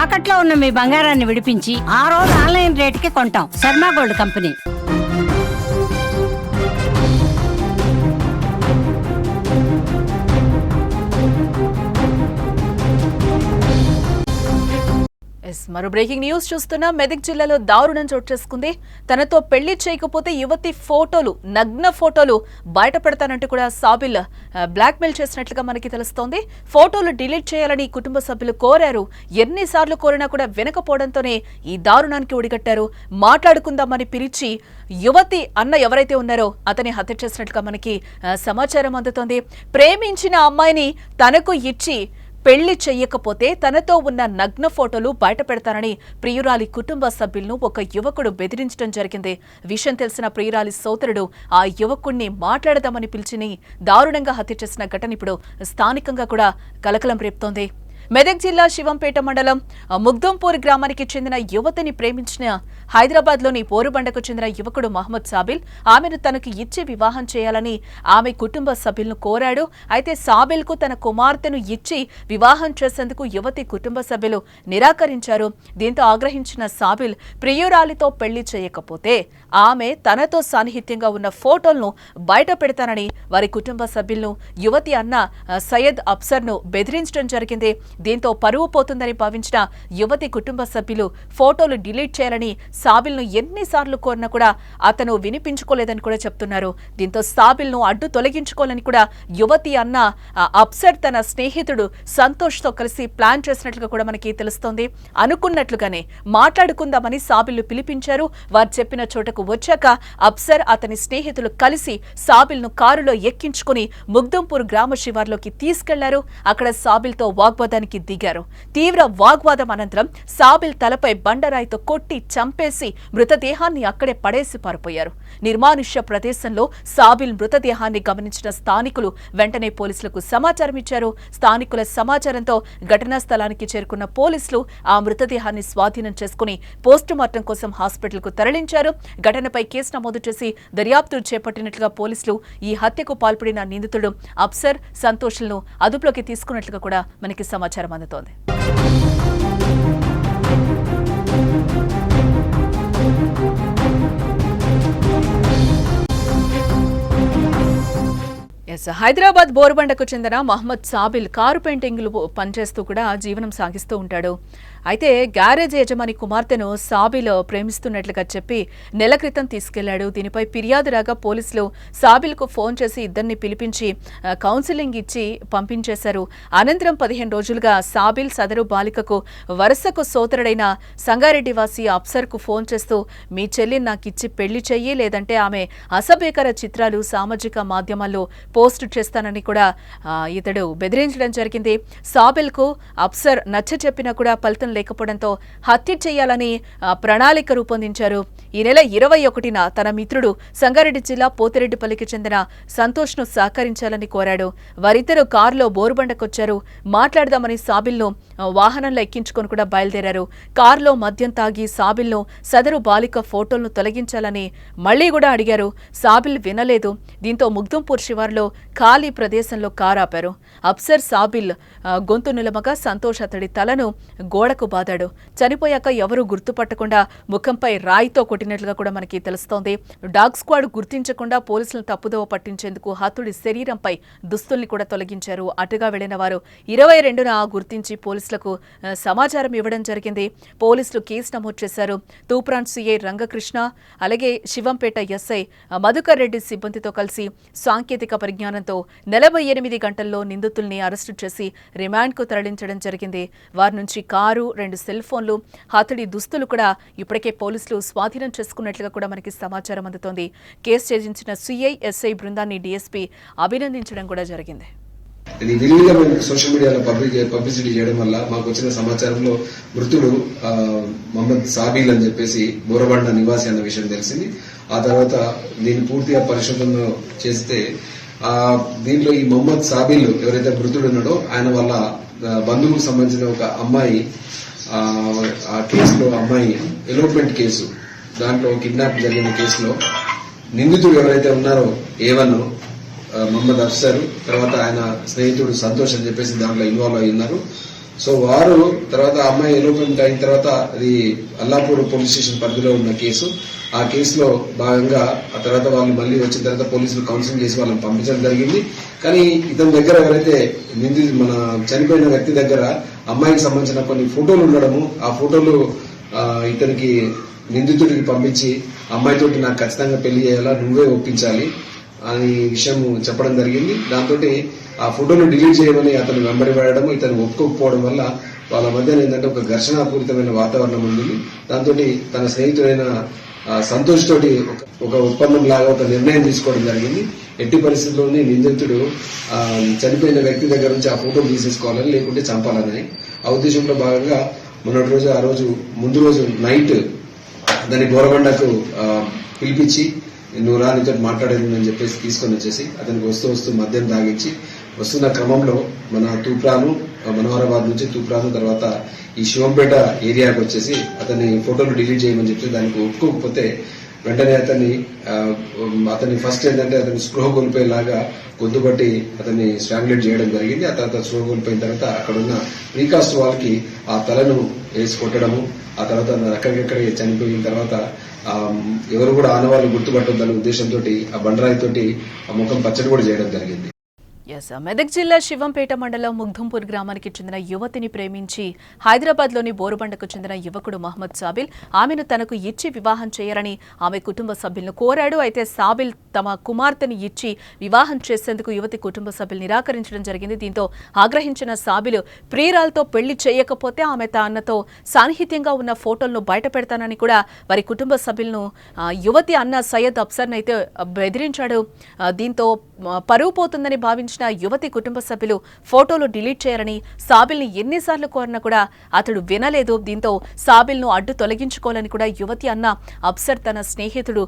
తాకట్లో ఉన్న మీ బంగారాన్ని విడిపించి ఆ రోజు ఆన్లైన్ రేటుకి కొంటాం. Sharma gold company. మరో బ్రేకింగ్ న్యూస్ చూస్తున్నాం. మెదక్ జిల్లాలో దారుణం చోటు చేసుకుంది. తనతో పెళ్లి చేయకపోతే యువతి ఫోటోలు, నగ్న ఫోటోలు బయట పెడతానంటూ కూడా సాబిల్ బ్లాక్మెయిల్ చేసినట్లుగా మనకి తెలుస్తోంది. ఫోటోలు డిలీట్ చేయాలని కుటుంబ సభ్యులు కోరారు. ఎన్నిసార్లు కోరినా కూడా వినకపోవడంతోనే ఈ దారుణానికి ఒడిగట్టారు. మాట్లాడుకుందామని పిలిచి యువతి అన్న ఎవరైతే ఉన్నారో అతని హత్య చేసినట్లుగా మనకి సమాచారం అందుతోంది. ప్రేమించిన అమ్మాయిని తనకు ఇచ్చి పెళ్లి చెయ్యకపోతే తనతో ఉన్న నగ్న ఫోటోలు బయట పెడతానని ప్రియురాలి కుటుంబ సభ్యులను ఒక యువకుడు బెదిరించడం జరిగింది. విషయం తెలిసిన ప్రియురాలి సోదరుడు ఆ యువకుణ్ణి మాట్లాడదామని పిలిచిని దారుణంగా హత్య చేసిన ఘటన ఇప్పుడు స్థానికంగా కూడా కలకలం రేపుతోంది. మెదక్ జిల్లా శివంపేట మండలం ముగ్దంపూర్ గ్రామానికి చెందిన యువతిని ప్రేమించిన హైదరాబాద్లోని పోరుబండకు చెందిన యువకుడు మహమ్మద్ సాబిల్ ఆమెను తనకు ఇచ్చి వివాహం చేయాలని ఆమె కుటుంబ సభ్యులను కోరాడు. అయితే సాబిల్కు తన కుమార్తెను ఇచ్చి వివాహం చేసేందుకు యువతి కుటుంబ సభ్యులు నిరాకరించారు. దీంతో ఆగ్రహించిన సాబిల్ ప్రియురాలితో పెళ్లి చేయకపోతే ఆమె తనతో సాన్నిహిత్యంగా ఉన్న ఫోటోలను బయట పెడతానని వారి కుటుంబ సభ్యులను యువతి అన్న సయ్యద్ అఫ్సర్ను బెదిరించడం జరిగింది. దీంతో పరువు పోతుందని భావించిన యువతి కుటుంబ సభ్యులు ఫోటోలు డిలీట్ చేయాలని సాబిల్ను ఎన్నిసార్లు కోరినా కూడా అతను వినిపించుకోలేదని కూడా చెప్తున్నారు. దీంతో సాబిల్ను అడ్డు తొలగించుకోవాలని కూడా యువతి అన్న అఫ్సర్ తన స్నేహితుడు సంతోష్తో కలిసి ప్లాన్ చేసినట్లుగా కూడా మనకి తెలుస్తోంది. అనుకున్నట్లుగానే మాట్లాడుకుందామని సాబిల్ను పిలిపించారు. వారు చెప్పిన చోటకు వచ్చాక అఫ్సర్ అతని స్నేహితులు కలిసి సాబిల్ను కారులో ఎక్కించుకుని ముగ్దంపూర్ గ్రామ శివార్లోకి తీసుకెళ్లారు. అక్కడ సాబిల్తో వాగ్వాదానికి దిగారు. తీవ్ర వాగ్వాదం అనంతరం సాబిల్ తలపై బండరాయితో కొట్టి చంపేసి మృతదేహాన్ని అక్కడే పడేసి పారిపోయారు. నిర్మానుష్య ప్రదేశంలో సాబిల్ మృతదేహాన్ని గమనించిన స్థానికులు వెంటనే పోలీసులకు సమాచారం ఇచ్చారు. స్థానికుల సమాచారంతో ఘటనా స్థలానికి చేరుకున్న పోలీసులు ఆ మృతదేహాన్ని స్వాధీనం చేసుకుని పోస్టుమార్టం కోసం హాస్పిటల్కు తరలించారు. ఘటనపై కేసు నమోదు చేసి దర్యాప్తు చేపట్టినట్లుగా పోలీసులు ఈ హత్యకు పాల్పడిన నిందితుడు అఫ్సర్, సంతోష్లను అదుపులోకి తీసుకున్నట్లుగా కూడా మనకి సమాచారం అందుతోంది. హైదరాబాద్ బోరుబండకు చెందిన మహమ్మద్ సాబిల్ కారు పెయింటింగ్లు పనిచేస్తూ కూడా జీవనం సాగిస్తూ ఉంటాడు. అయితే గ్యారేజ్ యజమాని కుమార్తెను సాబిల్ ప్రేమిస్తున్నట్లుగా చెప్పి నెల క్రితం తీసుకెళ్లాడు. దీనిపై ఫిర్యాదు రాగా పోలీసులు సాబిల్కు ఫోన్ చేసి ఇద్దరిని పిలిపించి కౌన్సిలింగ్ ఇచ్చి పంపించేశారు. అనంతరం 15 రోజులుగా సాబిల్ సదరు బాలికకు వరుసకు సోదరుడైన సంగారెడ్డివాసి అఫ్సర్కు ఫోన్ చేస్తూ మీ చెల్లిని నాకిచ్చి పెళ్లి చెయ్యి, లేదంటే ఆమె అసభ్యకర చిత్రాలు సామాజిక మాధ్యమాల్లో పోస్టు చేస్తానని కూడా ఇతడు బెదిరించడం జరిగింది. సాబిల్కు అఫ్సర్ నచ్చ చెప్పినా కూడా ఫలితం లేకపోవడంతో హత్య చేయాలని ప్రణాళిక రూపొందించారు. ఈ నెల 21న తన మిత్రుడు సంగారెడ్డి జిల్లా పోతిరెడ్డిపల్లికి చెందిన సంతోష్ను సహకరించాలని కోరాడు. వారిద్దరూ కారులో బోరుబండకొచ్చారు. మాట్లాడదామని సాబిల్ను వాహనంలో ఎక్కించుకొని కూడా బయలుదేరారు. కారులో మద్యం తాగి సాబిల్ను సదరు బాలిక ఫోటోలను తొలగించాలని మళ్లీ కూడా అడిగారు. సాబిల్ వినలేదు. దీంతో ముగ్దంపూర్ శివార్లో ఖాళీ ప్రదేశంలో కారు ఆపారు. అఫ్సర్ సాబిల్ గొంతు నిలమగా సంతోష్ అతడి తలను గోడకు బాదాడు. చనిపోయాక ఎవరూ గుర్తుపట్టకుండా ముఖంపై రాయితో కొట్టినట్లుగా కూడా మనకి తెలుస్తోంది. డాగ్ స్క్వాడ్ గుర్తించకుండా పోలీసులను తప్పుదోవ పట్టించేందుకు హతుడి శరీరంపై దుస్తుల్ని కూడా తొలగించారు. అటుగా వెళ్లిన వారు 22న గుర్తించి పోలీసులకు సమాచారం ఇవ్వడం జరిగింది. పోలీసులు కేసు నమోదు చేశారు. తూప్రాన్ సీఐ రంగకృష్ణ, అలాగే శివంపేట ఎస్ఐ మధుకర్ రెడ్డి సిబ్బందితో కలిసి సాంకేతిక పరిజ్ఞానంతో 48 గంటల్లో నిందితుల్ని అరెస్టు చేసి రిమాండ్కు తరలించడం జరిగింది. వారి నుంచి కారు, 2 సెల్ ఫోన్లు, హతుడి దుస్తులు కూడా ఇప్పటికే పోలీసులు స్వాధీనం చేసుకున్నట్లుగా కూడా మనకి సమాచారం అందుతోంది. కేసు ఛేదించిన సిఐ, ఎస్ఐ బృందాన్ని డీఎస్పీ అభినందించడం కూడా జరిగింది. ఇది విరివిగా మేము సోషల్ మీడియాలో పబ్లిసిటీ చేయడం వల్ల మాకు వచ్చిన సమాచారంలో మృతుడు మహమ్మద్ సాబిల్ అని చెప్పేసి బోరబండ నివాసి అన్న విషయం తెలిసింది. ఆ తర్వాత దీన్ని పూర్తిగా పరిశోధన చేస్తే దీంట్లో ఈ మహమ్మద్ సాబిల్ ఎవరైతే మృతుడు ఉన్నాడో ఆయన వాళ్ళ బంధువుకు సంబంధించిన ఒక అమ్మాయి ఆ కేసులో అమ్మాయి ఎలోప్మెంట్ కేసు, దాంట్లో కిడ్నాప్ జరిగిన కేసులో నిందితుడు ఎవరైతే ఉన్నారో A1 మహమ్మద్ అఫ్సర్, తర్వాత ఆయన స్నేహితుడు సంతోష్ అని చెప్పేసి దాంట్లో ఇన్వాల్వ్ అయి ఉన్నారు. సో వారు తర్వాత ఆ అమ్మాయి ఎలోప్మెంట్ అయిన తర్వాత అది అల్లాపూర్ పోలీస్ స్టేషన్ పరిధిలో ఉన్న కేసు. ఆ కేసులో భాగంగా ఆ తర్వాత వాళ్ళు మళ్ళీ వచ్చిన తర్వాత పోలీసులు కౌన్సిలింగ్ చేసి వాళ్ళని పంపించడం జరిగింది. కానీ ఇతని దగ్గర ఎవరైతే మన చనిపోయిన వ్యక్తి దగ్గర అమ్మాయికి సంబంధించిన కొన్ని ఫోటోలు ఉండడము, ఆ ఫోటోలు ఇతనికి నిందితుడికి పంపించి అమ్మాయితోటి నాకు ఖచ్చితంగా పెళ్లి చేయాలా, నువ్వే ఒప్పించాలి అని విషయం చెప్పడం జరిగింది. దాంతో ఆ ఫోటోను డిలీట్ చేయమని అతను వెంబడి పడడం, ఇతను ఒప్పుకోకపోవడం వల్ల వాళ్ళ మధ్య ఏంటంటే ఒక ఘర్షణాపూరితమైన వాతావరణం ఉంది. దాంతో తన స్నేహితుడైన సంతోష్ తోటి ఒక ఒప్పందం లాగా ఒక నిర్ణయం తీసుకోవడం జరిగింది. ఎట్టి పరిస్థితుల్లోనే నిందితుడు చనిపోయిన వ్యక్తి దగ్గర నుంచి ఆ ఫోటో తీసేసుకోవాలని, లేకుంటే చంపాలని ఆ ఉద్దేశంలో భాగంగా మొన్నటి రోజు ఆ రోజు ముందు రోజు నైట్ దాన్ని బోరబండకు పిలిపించి నువ్వు రానితో మాట్లాడేది అని చెప్పేసి తీసుకొని వచ్చేసి అతనికి వస్తూ మద్యం తాగించి వస్తున్న క్రమంలో మన తూప్రాను, మనోహరాబాద్ నుంచి తూప్రాను తర్వాత ఈ శివంపేట ఏరియాకి వచ్చేసి అతని ఫోటోలు డిలీట్ చేయమని చెప్పి దానికి ఒప్పుకోకపోతే వెంటనే అతన్ని ఫస్ట్ ఏంటంటే అతని స్పృహ కోల్పోయేలాగా గొంతుబట్టి అతన్ని స్ట్రాంగులేట్ చేయడం జరిగింది. ఆ తర్వాత స్పృహ కోల్పోయిన తర్వాత అక్కడున్న రీకాస్ట్ వాళ్ళకి ఆ తలను వేసి కొట్టడము, ఆ తర్వాత అక్కడికక్కడే చనిపోయిన తర్వాత ఎవరు కూడా ఆనవాళ్ళు గుర్తుపట్టొద్దనే ఉద్దేశంతో ఆ బండరాయితోటి ఆ ముఖం పచ్చడి కూడా చేయడం జరిగింది. మెదక్ జిల్లా శివంపేట మండలం ముగ్ధంపూర్ గ్రామానికి చెందిన యువతిని ప్రేమించి హైదరాబాద్లోని బోరుబండకు చెందిన యువకుడు మహమ్మద్ సాబిల్ ఆమెను తనకు ఇచ్చి వివాహం చేయరని ఆమె కుటుంబ సభ్యులను కోరాడు. అయితే సాబిల్ తమ కుమార్తెని ఇచ్చి వివాహం చేసేందుకు యువతి కుటుంబ సభ్యులు నిరాకరించడం జరిగింది. దీంతో ఆగ్రహించిన సాబిల్ ప్రియురాలతో పెళ్లి చేయకపోతే ఆమె తనతో సాన్నిహిత్యంగా ఉన్న ఫోటోలను బయట పెడతానని కూడా వారి కుటుంబ సభ్యులను యువతి అన్న సయ్యద్ అఫ్సర్ను అయితే బెదిరించాడు. దీంతో పరువు పోతుందని భావించిన యువతి కుటుంబ సభ్యులు ఫోటోలు డిలీట్ చేయాలని సాబిల్ని ఎన్నిసార్లు కోరినా కూడా అతడు వినలేదు. దీంతో సాబిల్ను అడ్డు తొలగించుకోవాలని కూడా యువతి అన్న అఫ్సర్ తన స్నేహితుడు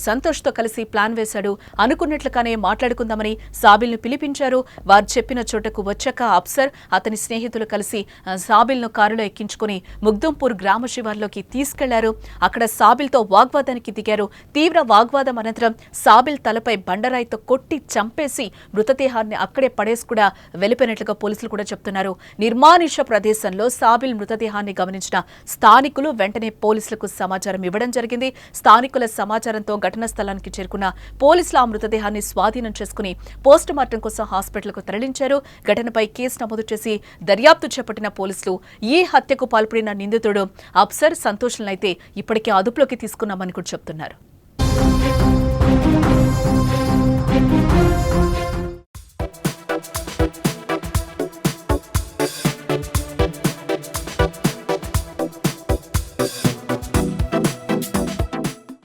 సంతోష్తో కలిసి ప్లాన్ వేశాడు. అనుకున్నట్లుగానే మాట్లాడుకుందామని సాబిల్ను పిలిపించారు. వారు చెప్పిన చోటకు వచ్చాక అఫ్సర్ అతని స్నేహితులు కలిసి సాబిల్ను కారులో ఎక్కించుకుని ముగ్ధంపూర్ గ్రామ శివార్లోకి తీసుకెళ్లారు. అక్కడ సాబిల్తో వాగ్వాదానికి దిగారు. తీవ్ర వాగ్వాదం అనంతరం సాబిల్ తలపై బండరాయితో కొట్టి చంపేసి మృతదేహాన్ని అక్కడే పడేసి కూడా వెళ్లిపోయినట్లుగా పోలీసులు కూడా చెప్తున్నారు. నిర్మానుష్య ప్రదేశంలో సాబిల్ మృతదేహాన్ని గమనించిన స్థానికులు వెంటనే పోలీసులకు సమాచారం ఇవ్వడం జరిగింది. స్థానికుల సమాచారంతో ఘటనా స్థలానికి చేరుకున్న పోలీసులు ఆ మృతదేహాన్ని స్వాధీనం చేసుకుని పోస్ట్ మార్టం కోసం హాస్పిటల్కు తరలించారు. ఘటనపై కేసు నమోదు చేసి దర్యాప్తు చేపట్టిన పోలీసులు ఈ హత్యకు పాల్పడిన నిందితుడు అఫ్సర్ సంతోష్లనైతే ఇప్పటికే అదుపులోకి తీసుకున్నామని కూడా చెప్తున్నారు.